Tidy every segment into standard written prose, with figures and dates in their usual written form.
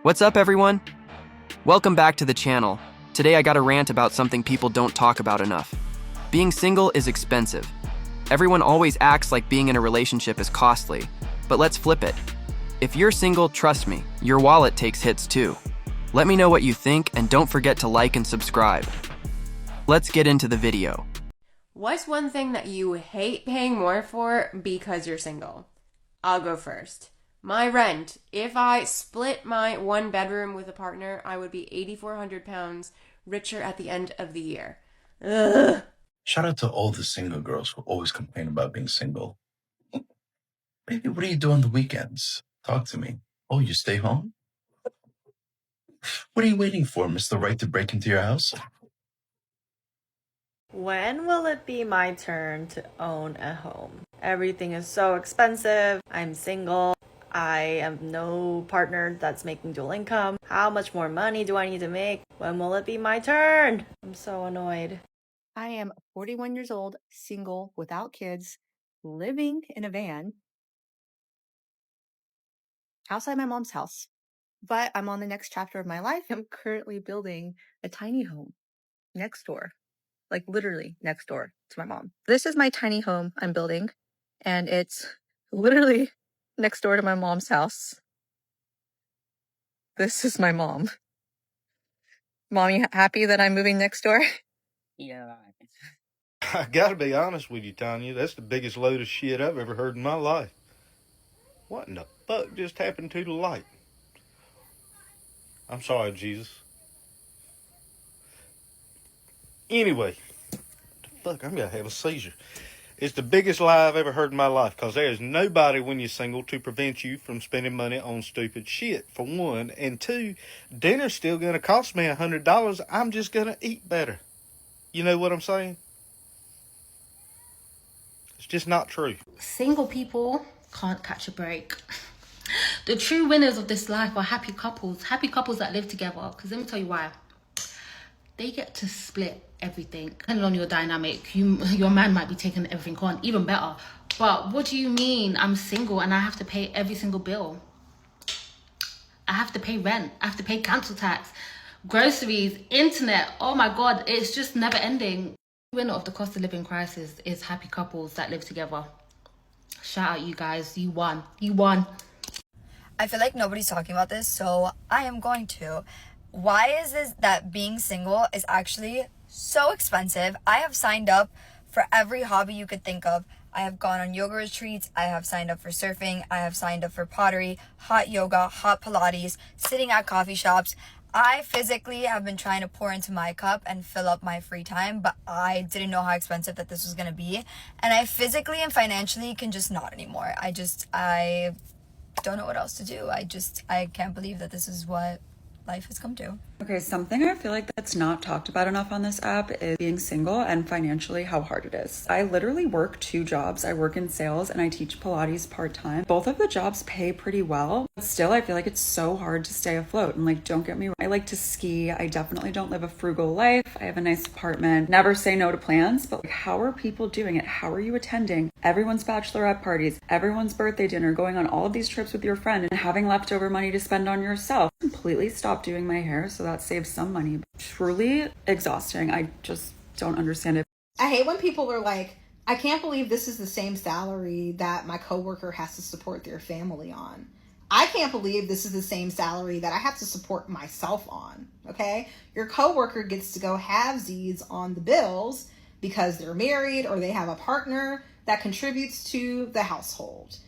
What's up, everyone? Welcome back to the channel. Today I got a rant about something people don't talk about enough. Being single is expensive. Everyone always acts like being in a relationship is costly, but let's flip it. If you're single, trust me, your wallet takes hits too. Let me know what you think and don't forget to like and subscribe. Let's get into the video. What's one thing that you hate paying more for because you're single? I'll go first. My rent. If I split my one bedroom with a partner, I would be 8,400 pounds richer at the end of the year. Ugh. Shout out to all the single girls who always complain about being single. Baby, what do you do on the weekends? Talk to me. Oh, you stay home? What are you waiting for? Miss the right to break into your house? When will it be my turn to own a home? Everything is so expensive. I'm single. I have no partner that's making dual income. How much more money do I need to make? When will it be my turn? I'm so annoyed. I am 41 years old, single, without kids, living in a van outside my mom's house. But I'm on the next chapter of my life. I'm currently building a tiny home next door, like literally next door to my mom. This is my tiny home I'm building, and it's literally next door to my mom's house. This is my mom. Mom, you happy that I'm moving next door? Yeah. I gotta be honest with you, Tanya. That's the biggest load of shit I've ever heard in my life. What in the fuck just happened to the light? I'm sorry, Jesus. Anyway, the fuck, I'm gonna have a seizure. It's the biggest lie I've ever heard in my life, because there is nobody when you're single to prevent you from spending money on stupid shit, for one. And two, dinner's still gonna cost me $100. I'm just gonna eat better. You know what I'm saying? It's just not true. Single people can't catch a break. The true winners of this life are happy couples that live together. Because let me tell you why. They get to split everything. Depending on your dynamic, your man might be taking everything on, even better. But what do you mean I'm single and I have to pay every single bill? I have to pay rent. I have to pay council tax, groceries, internet. Oh my God, it's just never ending. The winner of the cost of living crisis is happy couples that live together. Shout out you guys, you won. You won. I feel like nobody's talking about this, so I am going to. Why is this that being single is actually so expensive? I have signed up for every hobby you could think of. I have gone on yoga retreats. I have signed up for surfing. I have signed up for pottery, hot yoga, hot Pilates, sitting at coffee shops. I physically have been trying to pour into my cup and fill up my free time, but I didn't know how expensive that this was going to be. And I physically and financially can just not anymore. I don't know what else to do. I can't believe that this is what life has come to. Okay, something I feel like that's not talked about enough on this app is being single and financially how hard it is. I literally work 2 jobs. I work in sales and I teach Pilates part-time. Both of the jobs pay pretty well, but still I feel like it's so hard to stay afloat. And like, don't get me wrong, I like to ski. I definitely don't live a frugal life. I have a nice apartment. Never say no to plans, but like, how are people doing it? How are you attending everyone's bachelorette parties, everyone's birthday dinner, going on all of these trips with your friend and having leftover money to spend on yourself? Completely stopped doing my hair, so that saves some money. But truly exhausting. I just don't understand it. I hate when people are like, I can't believe this is the same salary that my coworker has to support their family on. I can't believe this is the same salary that I have to support myself on, okay? Your coworker gets to go halvesies on the bills because they're married or they have a partner that contributes to the household.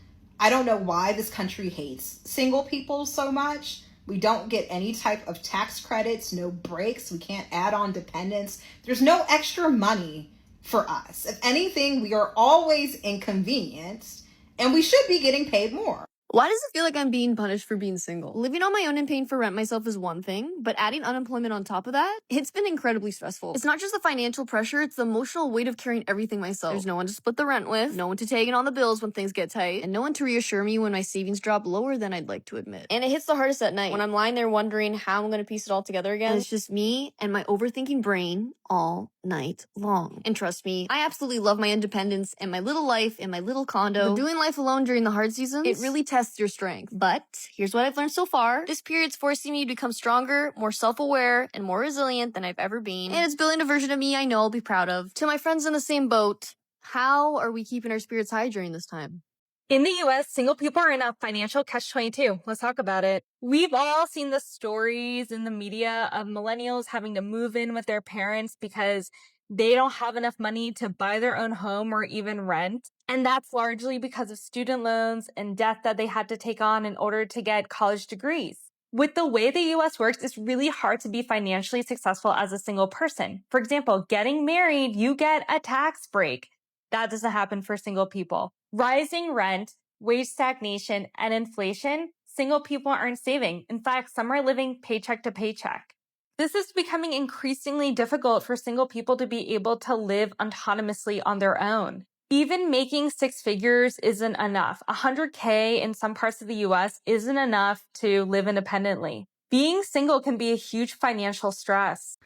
I don't know why this country hates single people so much. We don't get any type of tax credits, no breaks. We can't add on dependents. There's no extra money for us. If anything, we are always inconvenienced and we should be getting paid more. Why does it feel like I'm being punished for being single? Living on my own and paying for rent myself is one thing, but adding unemployment on top of that, it's been incredibly stressful. It's not just the financial pressure, it's the emotional weight of carrying everything myself. There's no one to split the rent with, no one to take in on the bills when things get tight, and no one to reassure me when my savings drop lower than I'd like to admit. And it hits the hardest at night when I'm lying there wondering how I'm gonna piece it all together again. And it's just me and my overthinking brain all night long. And trust me, I absolutely love my independence and my little life and my little condo. But doing life alone during the hard seasons, it really tests test your strength. But here's what I've learned so far. This period's forcing me to become stronger, more self-aware, and more resilient than I've ever been. And it's building a version of me I know I'll be proud of. To my friends in the same boat, how are we keeping our spirits high during this time? In the US, single people are in a financial catch-22. Let's talk about it. We've all seen the stories in the media of millennials having to move in with their parents because they don't have enough money to buy their own home or even rent. And that's largely because of student loans and debt that they had to take on in order to get college degrees. With the way the US works, it's really hard to be financially successful as a single person. For example, getting married, you get a tax break. That doesn't happen for single people. Rising rent, wage stagnation, and inflation, single people aren't saving. In fact, some are living paycheck to paycheck. This is becoming increasingly difficult for single people to be able to live autonomously on their own. Even making six figures isn't enough. 100K in some parts of the US isn't enough to live independently. Being single can be a huge financial stress.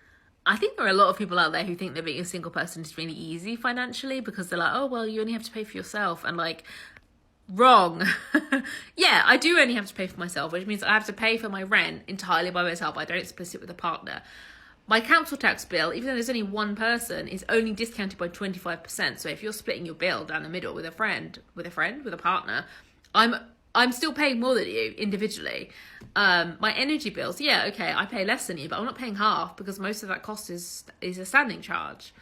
I think there are a lot of people out there who think that being a single person is really easy financially because they're like, oh, well, you only have to pay for yourself. And like, wrong. Yeah, I do only have to pay for myself, which means I have to pay for my rent entirely by myself. I don't split it with a partner. My council tax bill, even though there's only one person, is only discounted by 25%. So if you're splitting your bill down the middle with a partner, I'm still paying more than you individually. My energy bills, yeah, okay, I pay less than you, but I'm not paying half because most of that cost is a standing charge.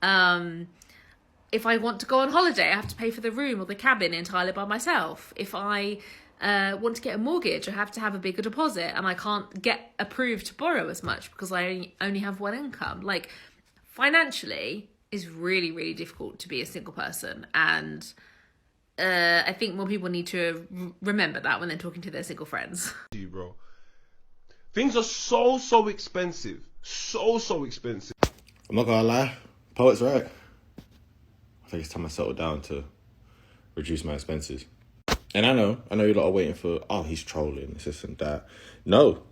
If I want to go on holiday, I have to pay for the room or the cabin entirely by myself. If I want to get a mortgage, I have to have a bigger deposit and I can't get approved to borrow as much because I only have one income. Like, financially is really, really difficult to be a single person, and I think more people need to remember that when they're talking to their single friends. You, bro. Things are so expensive. So expensive. I'm not gonna lie, poet's right. I think it's time I settle down to reduce my expenses. And I know you lot are waiting for, oh, he's trolling, this and that. No.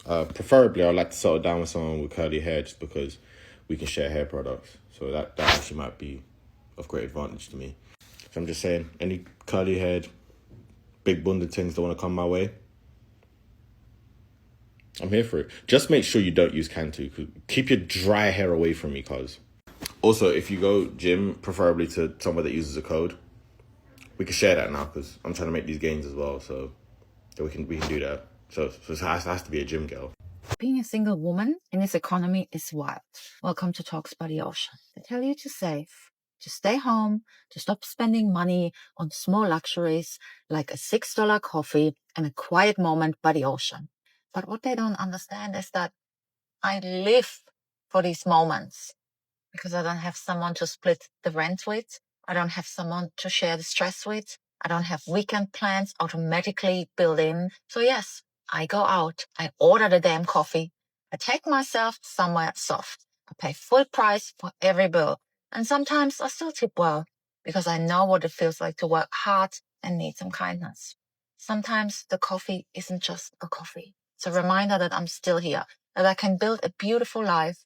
Preferably, I'd like to settle down with someone with curly hair just because we can share hair products. So that actually might be of great advantage to me. So I'm just saying, any curly-haired, big-bunded things that want to come my way, I'm here for it. Just make sure you don't use Cantu. Keep your dry hair away from me, cuz. Also, if you go gym, preferably to somewhere that uses a code, we can share that now because I'm trying to make these gains as well. So we can do that. So it has to be a gym girl. Being a single woman in this economy is wild. Welcome to Talks by the Ocean. They tell you to save, to stay home, to stop spending money on small luxuries like a $6 coffee and a quiet moment by the ocean. But what they don't understand is that I live for these moments because I don't have someone to split the rent with. I don't have someone to share the stress with. I don't have weekend plans automatically built in. So yes, I go out, I order the damn coffee, I take myself somewhere soft. I pay full price for every bill. And sometimes I still tip well because I know what it feels like to work hard and need some kindness. Sometimes the coffee isn't just a coffee. It's a reminder that I'm still here, that I can build a beautiful life,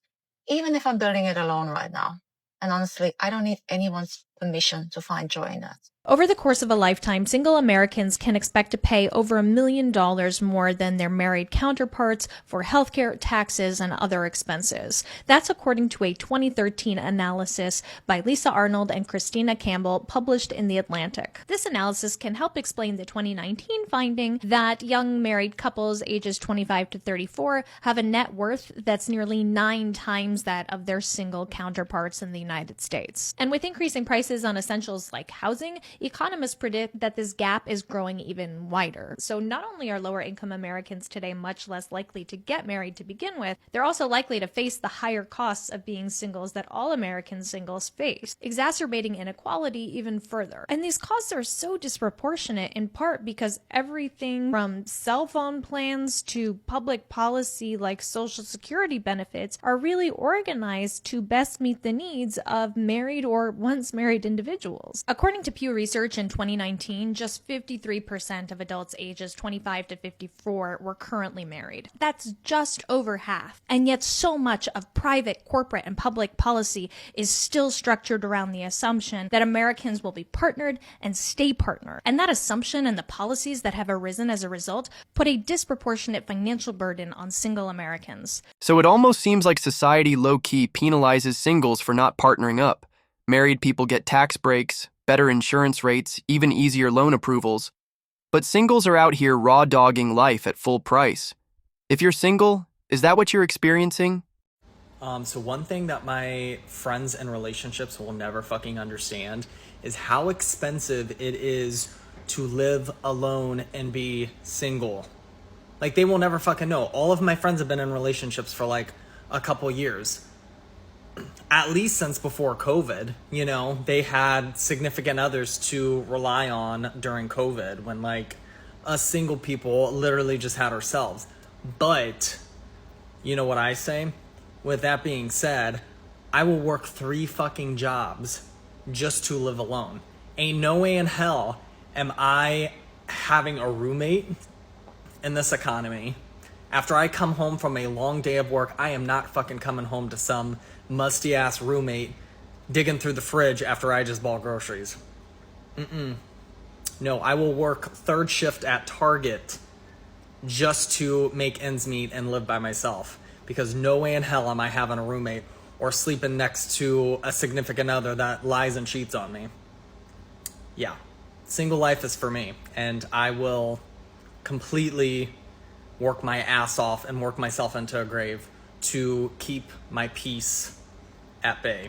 even if I'm building it alone right now. And honestly, I don't need anyone's permission to find joy in that. Over the course of a lifetime, single Americans can expect to pay over $1 million more than their married counterparts for healthcare, taxes, and other expenses. That's according to a 2013 analysis by Lisa Arnold and Christina Campbell published in The Atlantic. This analysis can help explain the 2019 finding that young married couples ages 25 to 34 have a net worth that's nearly 9 times that of their single counterparts in the United States. And with increasing prices on essentials like housing, economists predict that this gap is growing even wider. So not only are lower income Americans today much less likely to get married to begin with, they're also likely to face the higher costs of being singles that all American singles face, exacerbating inequality even further. And these costs are so disproportionate in part because everything from cell phone plans to public policy like Social Security benefits are really organized to best meet the needs of married or once married individuals. According to Pew research in 2019, just 53% of adults ages 25 to 54 were currently married. That's just over half. And yet so much of private, corporate, and public policy is still structured around the assumption that Americans will be partnered and stay partnered. And that assumption and the policies that have arisen as a result put a disproportionate financial burden on single Americans. So it almost seems like society low-key penalizes singles for not partnering up. Married people get tax breaks, better insurance rates, even easier loan approvals. But singles are out here raw-dogging life at full price. If you're single, is that what you're experiencing? So one thing that my friends in relationships will never fucking understand is how expensive it is to live alone and be single. Like, they will never fucking know. All of my friends have been in relationships for like a couple years. At least since before COVID, you know, they had significant others to rely on during COVID when like us single people literally just had ourselves. But you know what I say? With that being said, I will work 3 fucking jobs just to live alone. Ain't no way in hell am I having a roommate in this economy. After I come home from a long day of work, I am not fucking coming home to some musty ass roommate digging through the fridge after I just bought groceries. No, I will work 3rd shift at Target just to make ends meet and live by myself. Because no way in hell am I having a roommate or sleeping next to a significant other that lies and cheats on me. Yeah, single life is for me, and I will completely work my ass off and work myself into a grave to keep my peace at bay.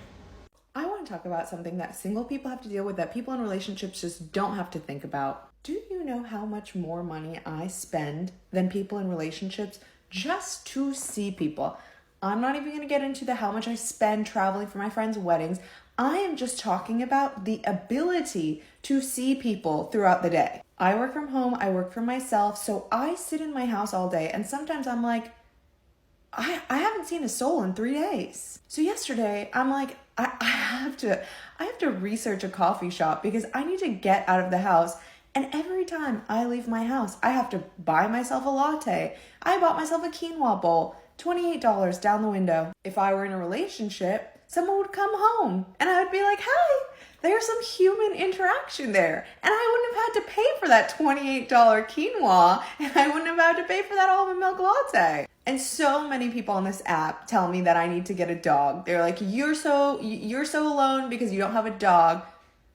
I want to talk about something that single people have to deal with that people in relationships just don't have to think about. Do you know how much more money I spend than people in relationships just to see people? I'm not even going to get into how much I spend traveling for my friends' weddings. I am just talking about the ability to see people throughout the day. I work from home, I work for myself, so I sit in my house all day, and sometimes I'm like, I haven't seen a soul in 3 days. So yesterday, I'm like, I have to research a coffee shop because I need to get out of the house. And every time I leave my house, I have to buy myself a latte. I bought myself a quinoa bowl, $28 down the window. If I were in a relationship, someone would come home and I would be like, hi, there's some human interaction there. And I wouldn't have had to pay for that $28 quinoa, and I wouldn't have had to pay for that almond milk latte. And so many people on this app tell me that I need to get a dog. They're like, you're so alone because you don't have a dog.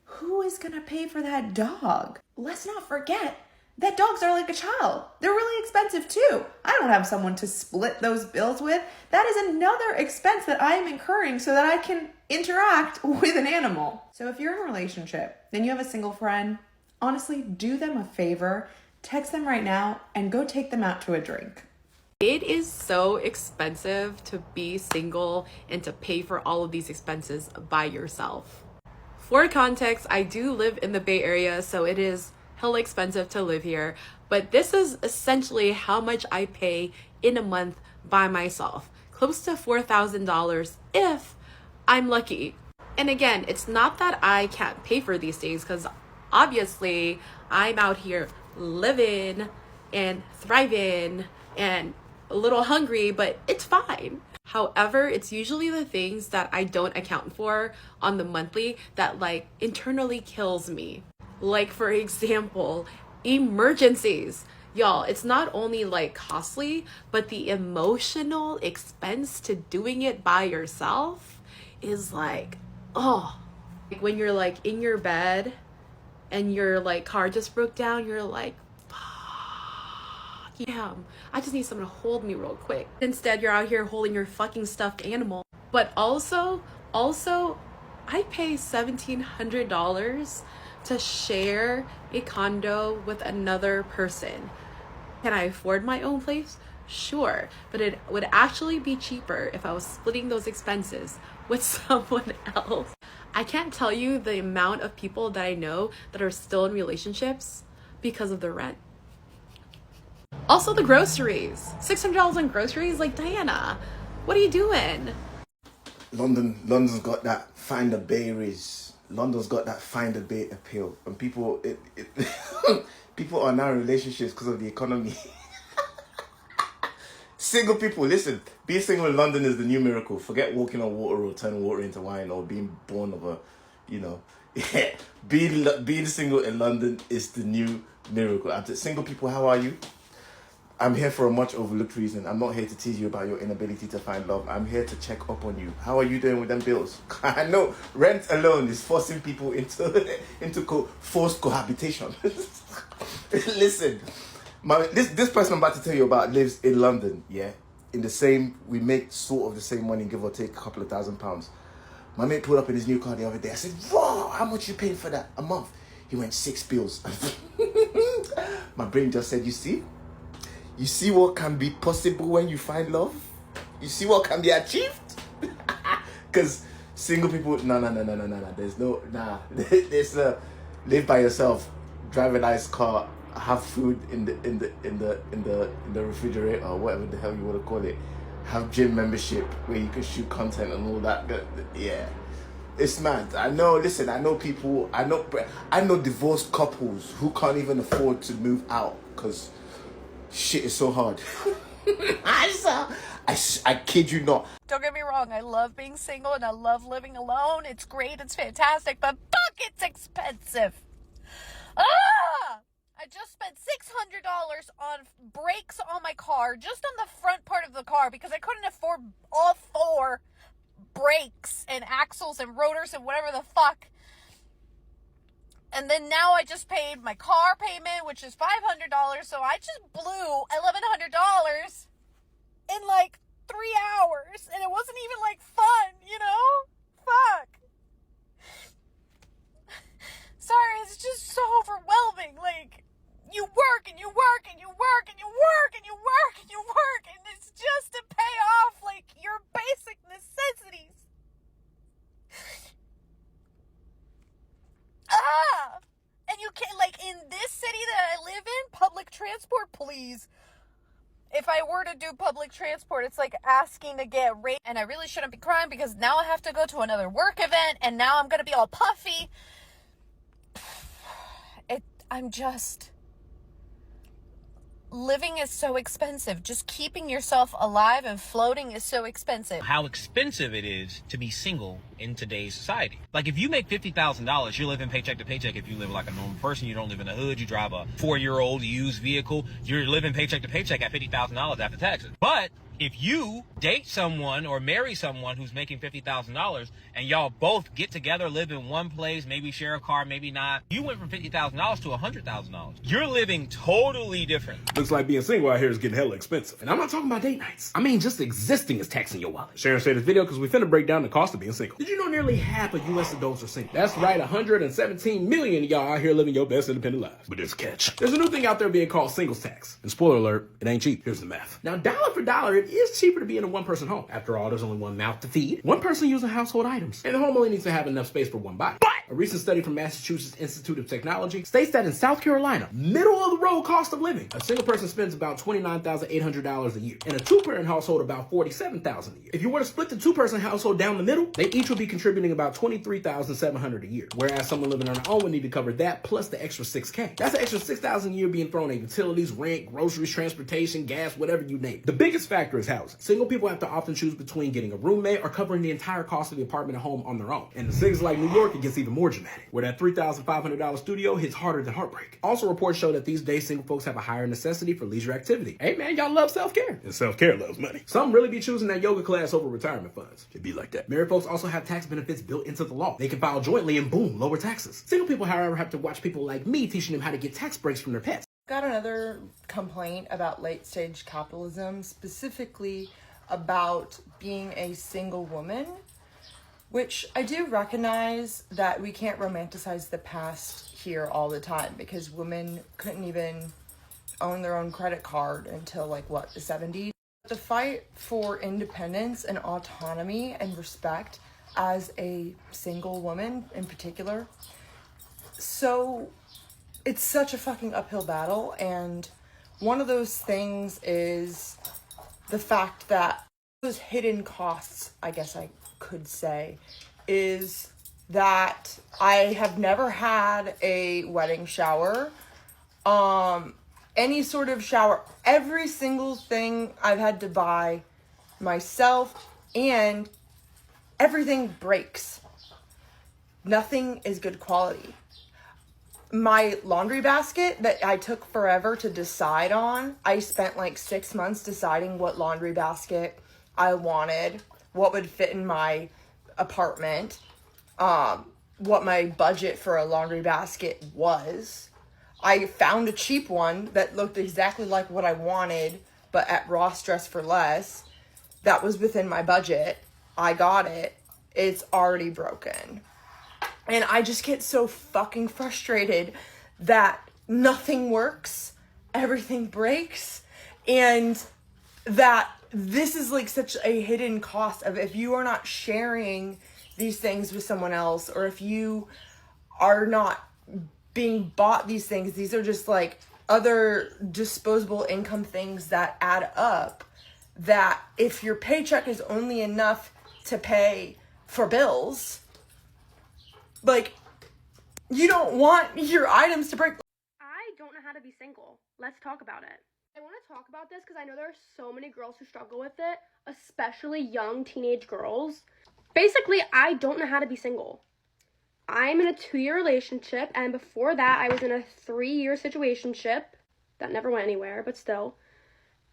Who is gonna pay for that dog? Let's not forget that dogs are like a child. They're really expensive too. I don't have someone to split those bills with. That is another expense that I am incurring so that I can interact with an animal. So if you're in a relationship and you have a single friend, honestly, do them a favor, text them right now and go take them out to a drink. It is so expensive to be single and to pay for all of these expenses by yourself. For context, I do live in the Bay Area, so it is hella expensive to live here, but this is essentially how much I pay in a month by myself. Close to $4,000 if I'm lucky. And again, it's not that I can't pay for these things, because obviously I'm out here living and thriving and a little hungry, but it's fine. However, it's usually the things that I don't account for on the monthly that like internally kills me. Like, for example, emergencies. Y'all, it's not only like costly, but the emotional expense to doing it by yourself is like, oh. Like when you're like in your bed and your like car just broke down, you're like, damn, I just need someone to hold me real quick. Instead, you're out here holding your fucking stuffed animal. But also, I pay $1,700 to share a condo with another person. Can I afford my own place? Sure, but it would actually be cheaper if I was splitting those expenses with someone else. I can't tell you the amount of people that I know that are still in relationships because of the rent. Also the groceries. $600 on groceries? Like, Diana, what are you doing? London's got that find the berries London's got that find a bait appeal, and people people are now in relationships because of the economy. Single people, listen, being single in London is the new miracle. Forget walking on water or turning water into wine or being born of a, being single in London is the new miracle. Single people, how are you? I'm here for a much overlooked reason. I'm not here to tease you about your inability to find love. I'm here to check up on you. How are you doing with them bills? I know rent alone is forcing people into forced cohabitation. Listen, this person I'm about to tell you about lives in London, yeah? We make sort of the same money, give or take a couple of £1,000s. My mate pulled up in his new car the other day. I said, wow, how much you paying for that a month? He went 6 bills. My brain just said, you see what can be possible when you find love? You see what can be achieved? Because single people, no. There's live by yourself, drive a nice car, have food in the refrigerator or whatever the hell you want to call it. Have gym membership where you can shoot content and all that. Yeah, it's mad. I know people. I know divorced couples who can't even afford to move out because shit is so hard. I kid you not. Don't get me wrong, I love being single and I love living alone. It's great, it's fantastic, but fuck, it's expensive. I just spent $600 on brakes on my car, just on the front part of the car, because I couldn't afford all 4 brakes and axles and rotors and whatever the fuck. And then now I just paid my car payment, which is $500, so I just blew $1,100 in like 3 hours, and it wasn't even like fun, Fuck. Sorry, it's just so overwhelming. Like, you work and you work and you work and you work and you work and you work, and it's just to pay off like your basic necessities. And you can't, like, in this city that I live in, public transport, please. If I were to do public transport, it's like asking to get raped, and I really shouldn't be crying because now I have to go to another work event, and now I'm gonna be all puffy. I'm just... Living is so expensive. Just keeping yourself alive and floating is so expensive. How expensive it is to be single in today's society. Like, if you make $50,000, you're living paycheck to paycheck. If you live like a normal person, you don't live in the hood, you drive a 4-year-old used vehicle, you're living paycheck to paycheck at $50,000 after taxes. But if you date someone or marry someone who's making $50,000 and y'all both get together, live in one place, maybe share a car, maybe not, you went from $50,000 to $100,000. You're living totally different. Looks like being single out here is getting hella expensive. And I'm not talking about date nights. I mean, just existing is taxing your wallet. Sharon shared this video because we finna break down the cost of being single. Did you know nearly half of U.S. adults are single? That's right, 117 million of y'all out here living your best independent lives. But there's a catch. There's a new thing out there being called singles tax. And spoiler alert, it ain't cheap. Here's the math. Now, dollar for dollar, it is cheaper to be in a one-person home. After all, there's only one mouth to feed, one person using household items, and the home only needs to have enough space for one body. But a recent study from Massachusetts Institute of Technology states that in South Carolina, middle of the road cost of living, a single person spends about $29,800 a year, and a two-parent household about $47,000 a year. If you were to split the two-person household down the middle, they each would be contributing about $23,700 a year, whereas someone living on their own would need to cover that plus the extra $6K. That's an extra $6,000 a year being thrown at utilities, rent, groceries, transportation, gas, whatever you name it. The biggest factor is housing. Single people have to often choose between getting a roommate or covering the entire cost of the apartment at home on their own. And in cities like New York, it gets even more dramatic, where that $3,500 studio hits harder than heartbreak. Also, reports show that these days single folks have a higher necessity for leisure activity. Hey man, y'all love self-care. And self-care loves money. Some really be choosing that yoga class over retirement funds. It be like that. Married folks also have tax benefits built into the law. They can file jointly and boom, lower taxes. Single people, however, have to watch people like me teaching them how to get tax breaks from their pets. Got another complaint about late stage capitalism, specifically about being a single woman, which I do recognize that we can't romanticize the past here all the time, because women couldn't even own their own credit card until like what, the 70s. The fight for independence and autonomy and respect as a single woman in particular, so it's such a fucking uphill battle. And one of those things is the fact that those hidden costs, I guess I could say, is that I have never had a wedding shower, any sort of shower. Every single thing I've had to buy myself, and everything breaks. Nothing is good quality. My laundry basket that I took forever to decide on, I spent like 6 months deciding what laundry basket I wanted, what would fit in my apartment, what my budget for a laundry basket was. I found a cheap one that looked exactly like what I wanted, but at Ross Dress for Less. That was within my budget. I got it. It's already broken. And I just get so fucking frustrated that nothing works, everything breaks, and that this is like such a hidden cost of if you are not sharing these things with someone else, or if you are not being bought these things, these are just like other disposable income things that add up, that if your paycheck is only enough to pay for bills, like, you don't want your items to break. I don't know how to be single. Let's talk about it. I want to talk about this because I know there are so many girls who struggle with it, especially young teenage girls. Basically, I don't know how to be single. I'm in a 2-year relationship, and before that, I was in a 3-year situationship that never went anywhere, but still.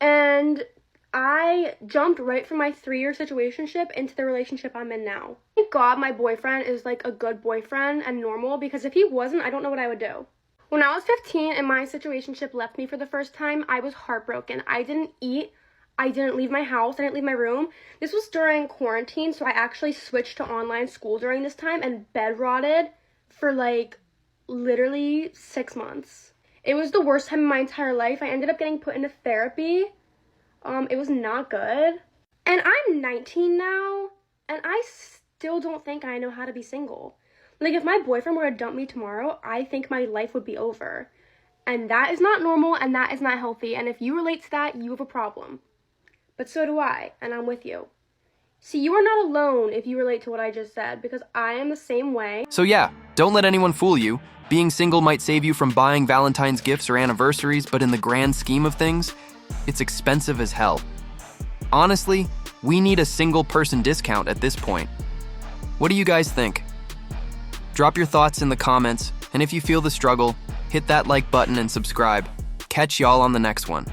And I jumped right from my 3-year situationship into the relationship I'm in now. Thank God my boyfriend is like a good boyfriend and normal, because if he wasn't, I don't know what I would do. When I was 15 and my situationship left me for the first time, I was heartbroken. I didn't eat. I didn't leave my house. I didn't leave my room. This was during quarantine, so I actually switched to online school during this time and bedrotted for like literally 6 months. It was the worst time in my entire life. I ended up getting put into therapy. It was not good. And I'm 19 now, and I still don't think I know how to be single. Like, if my boyfriend were to dump me tomorrow, I think my life would be over. And that is not normal, and that is not healthy. And if you relate to that, you have a problem. But so do I, and I'm with you. See, you are not alone if you relate to what I just said, because I am the same way. So yeah, don't let anyone fool you. Being single might save you from buying Valentine's gifts or anniversaries, but in the grand scheme of things, it's expensive as hell. Honestly, we need a single person discount at this point. What do you guys think? Drop your thoughts in the comments, and if you feel the struggle, hit that like button and subscribe. Catch y'all on the next one.